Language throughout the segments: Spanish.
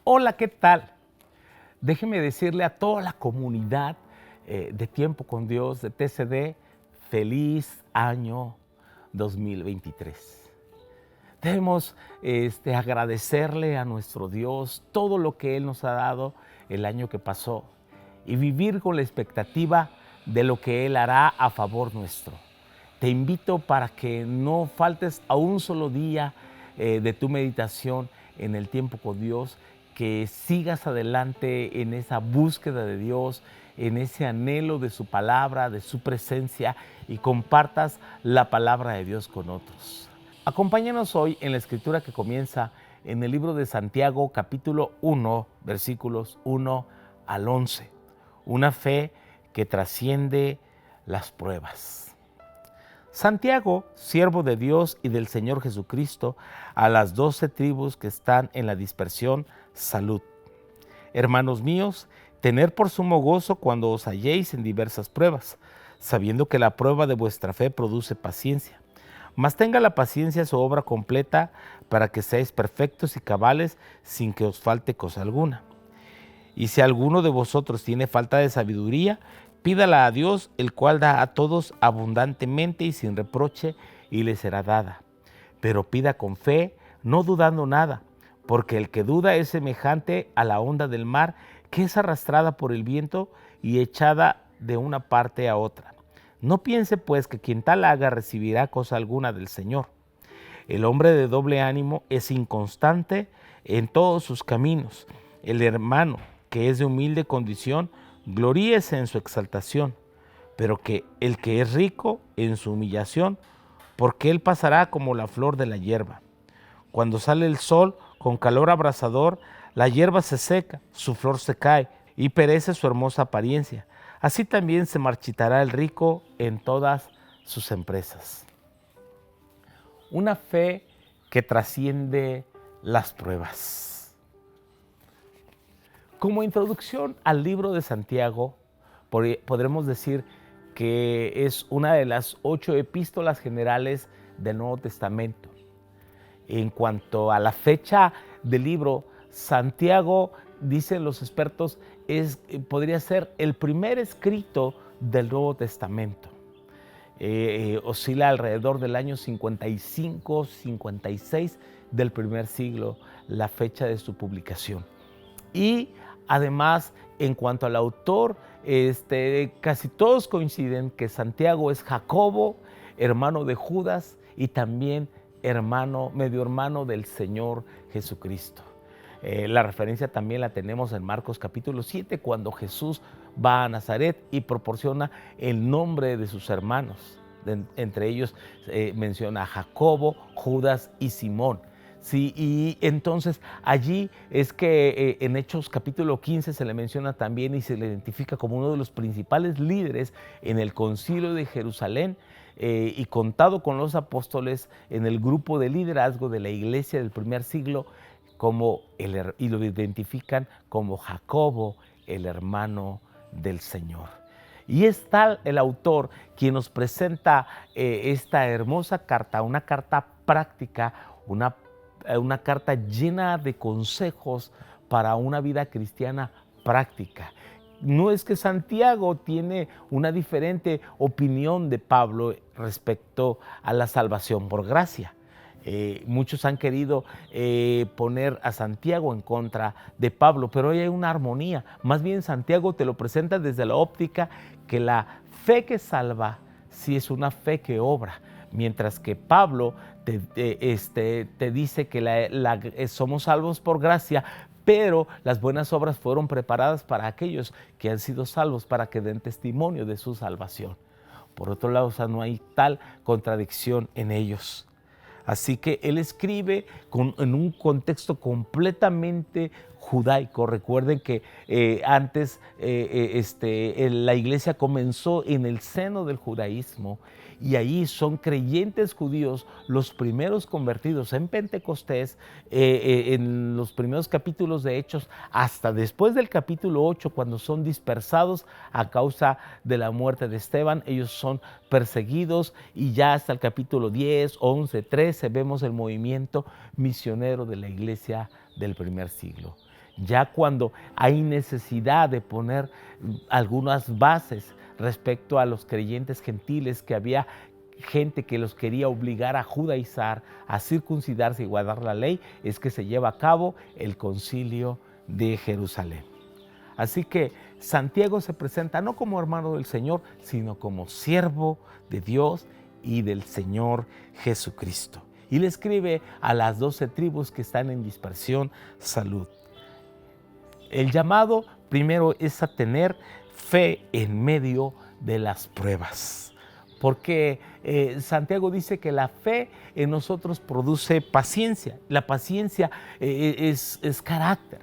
Hola, ¿qué tal? Déjeme decirle a toda la comunidad de Tiempo con Dios, de TCD, feliz año 2023. Debemos agradecerle a nuestro Dios todo lo que Él nos ha dado el año que pasó y vivir con la expectativa de lo que Él hará a favor nuestro. Te invito para que no faltes a un solo día de tu meditación en el tiempo con Dios, que sigas adelante en esa búsqueda de Dios, en ese anhelo de su palabra, de su presencia, y compartas la palabra de Dios con otros. Acompáñanos hoy en la escritura que comienza en el libro de Santiago, capítulo 1, versículos 1 al 11. Una fe que trasciende las pruebas. Santiago, siervo de Dios y del Señor Jesucristo, a las 12 tribus que están en la dispersión, salud. Hermanos míos, tened por sumo gozo cuando os halléis en diversas pruebas, sabiendo que la prueba de vuestra fe produce paciencia. Mas tenga la paciencia su obra completa, para que seáis perfectos y cabales, sin que os falte cosa alguna. Y si alguno de vosotros tiene falta de sabiduría, pídala a Dios, el cual da a todos abundantemente y sin reproche, y le será dada. Pero pida con fe, no dudando nada, porque el que duda es semejante a la onda del mar, que es arrastrada por el viento y echada de una parte a otra. No piense pues que quien tal haga recibirá cosa alguna del Señor. El hombre de doble ánimo es inconstante en todos sus caminos. El hermano que es de humilde condición, gloríese en su exaltación, pero que el que es rico en su humillación, porque él pasará como la flor de la hierba. Cuando sale el sol con calor abrasador, la hierba se seca, su flor se cae y perece su hermosa apariencia. Así también se marchitará el rico en todas sus empresas. Una fe que trasciende las pruebas. Como introducción al libro de Santiago, podremos decir que es una de las 8 epístolas generales del Nuevo Testamento. En cuanto a la fecha del libro, Santiago, dicen los expertos, podría ser el primer escrito del Nuevo Testamento. Oscila alrededor del año 55, 56 del primer siglo, la fecha de su publicación. Y además, en cuanto al autor, casi todos coinciden que Santiago es Jacobo, hermano de Judas y también medio hermano del Señor Jesucristo. La referencia también la tenemos en Marcos capítulo 7, cuando Jesús va a Nazaret y proporciona el nombre de sus hermanos. Entre ellos menciona a Jacobo, Judas y Simón. Sí, y entonces allí es que en Hechos capítulo 15 se le menciona también y se le identifica como uno de los principales líderes en el concilio de Jerusalén, y contado con los apóstoles en el grupo de liderazgo de la iglesia del primer siglo, y lo identifican como Jacobo, el hermano del Señor. Y es tal el autor quien nos presenta esta hermosa carta, una carta práctica, una carta llena de consejos para una vida cristiana práctica. No es que Santiago tiene una diferente opinión de Pablo respecto a la salvación por gracia. Muchos han querido poner a Santiago en contra de Pablo, pero hoy hay una armonía. Más bien Santiago te lo presenta desde la óptica que la fe que salva sí es una fe que obra, mientras que Pablo te dice que somos salvos por gracia, pero las buenas obras fueron preparadas para aquellos que han sido salvos, para que den testimonio de su salvación. Por otro lado, no hay tal contradicción en ellos. Así que él escribe en un contexto completamente judaico. Recuerden que antes la iglesia comenzó en el seno del judaísmo, y ahí son creyentes judíos los primeros convertidos en Pentecostés, en los primeros capítulos de Hechos, hasta después del capítulo 8, cuando son dispersados a causa de la muerte de Esteban. Ellos son perseguidos, y ya hasta el capítulo 10, 11, 13 vemos el movimiento misionero de la iglesia del primer siglo. Ya cuando hay necesidad de poner algunas bases respecto a los creyentes gentiles, que había gente que los quería obligar a judaizar, a circuncidarse y guardar la ley, es que se lleva a cabo el concilio de Jerusalén. Así que Santiago se presenta no como hermano del Señor, sino como siervo de Dios y del Señor Jesucristo. Y le escribe a las 12 tribus que están en dispersión, salud. El llamado primero es a tener fe en medio de las pruebas. Porque Santiago dice que la fe en nosotros produce paciencia. La paciencia es carácter.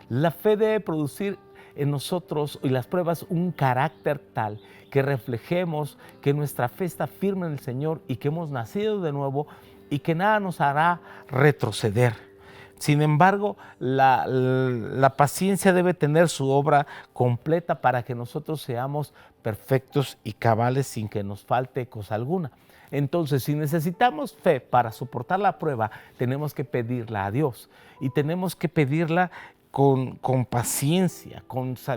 La fe debe producir en nosotros y las pruebas un carácter tal que reflejemos que nuestra fe está firme en el Señor y que hemos nacido de nuevo y que nada nos hará retroceder. Sin embargo, la paciencia debe tener su obra completa para que nosotros seamos perfectos y cabales sin que nos falte cosa alguna. Entonces, si necesitamos fe para soportar la prueba, tenemos que pedirla a Dios y tenemos que pedirla con paciencia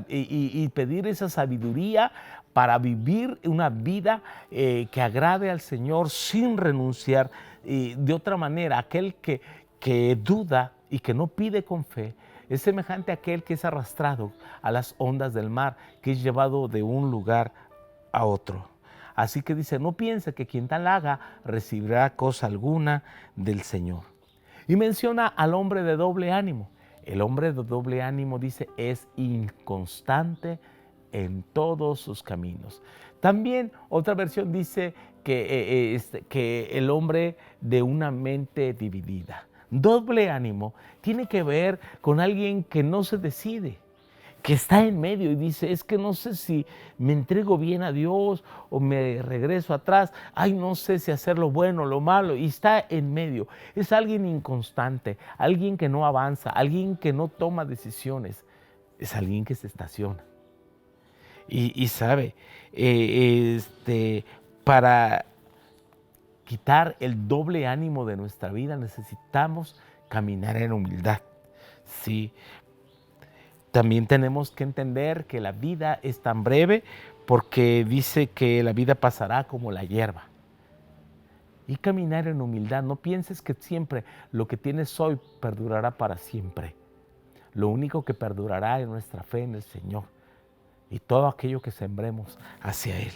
y pedir esa sabiduría para vivir una vida que agrade al Señor sin renunciar. De otra manera, aquel que duda y que no pide con fe es semejante a aquel que es arrastrado a las ondas del mar, que es llevado de un lugar a otro. Así que dice, no piense que quien tal haga recibirá cosa alguna del Señor. Y menciona al hombre de doble ánimo. El hombre de doble ánimo, dice, es inconstante en todos sus caminos. También otra versión dice que el hombre de una mente dividida. Doble ánimo tiene que ver con alguien que no se decide, que está en medio y dice, es que no sé si me entrego bien a Dios o me regreso atrás, ay, no sé si hacer lo bueno o lo malo, y está en medio. Es alguien inconstante, alguien que no avanza, alguien que no toma decisiones, es alguien que se estaciona. Y sabe, para quitar el doble ánimo de nuestra vida necesitamos caminar en humildad, ¿sí? También tenemos que entender que la vida es tan breve porque dice que la vida pasará como la hierba. Y caminar en humildad, no pienses que siempre lo que tienes hoy perdurará para siempre. Lo único que perdurará es nuestra fe en el Señor y todo aquello que sembremos hacia Él.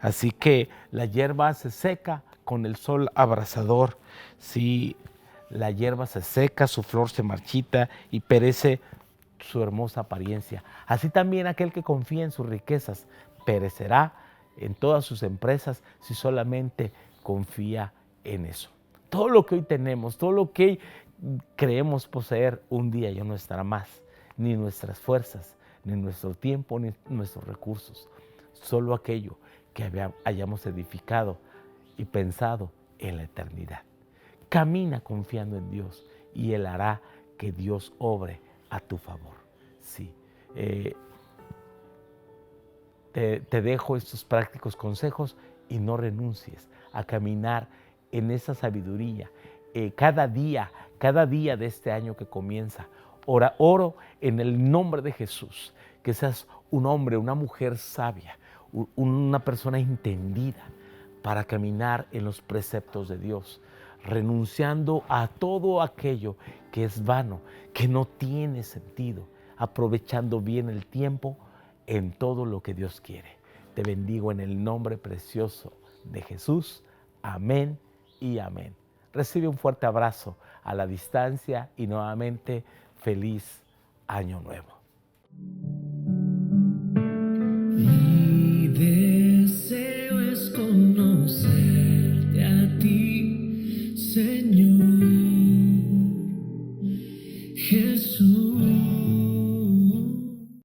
Así que la hierba se seca con el sol abrasador. Sí, la hierba se seca, su flor se marchita y perece su hermosa apariencia. Así también aquel que confía en sus riquezas perecerá en todas sus empresas si solamente confía en eso. Todo lo que hoy tenemos, todo lo que hoy creemos poseer, un día ya no estará más, ni nuestras fuerzas, ni nuestro tiempo, ni nuestros recursos. Solo aquello que hayamos edificado y pensado en la eternidad. Camina confiando en Dios y Él hará que Dios obre a tu favor. Sí. Te dejo estos prácticos consejos y no renuncies a caminar en esa sabiduría. Cada día de este año que comienza, oro en el nombre de Jesús, que seas un hombre, una mujer sabia, una persona entendida para caminar en los preceptos de Dios, renunciando a todo aquello que es vano, que no tiene sentido, aprovechando bien el tiempo en todo lo que Dios quiere. Te bendigo en el nombre precioso de Jesús. Amén y amén. Recibe un fuerte abrazo a la distancia y nuevamente feliz Año Nuevo. Mi deseo es conocerte a ti, Señor Jesús.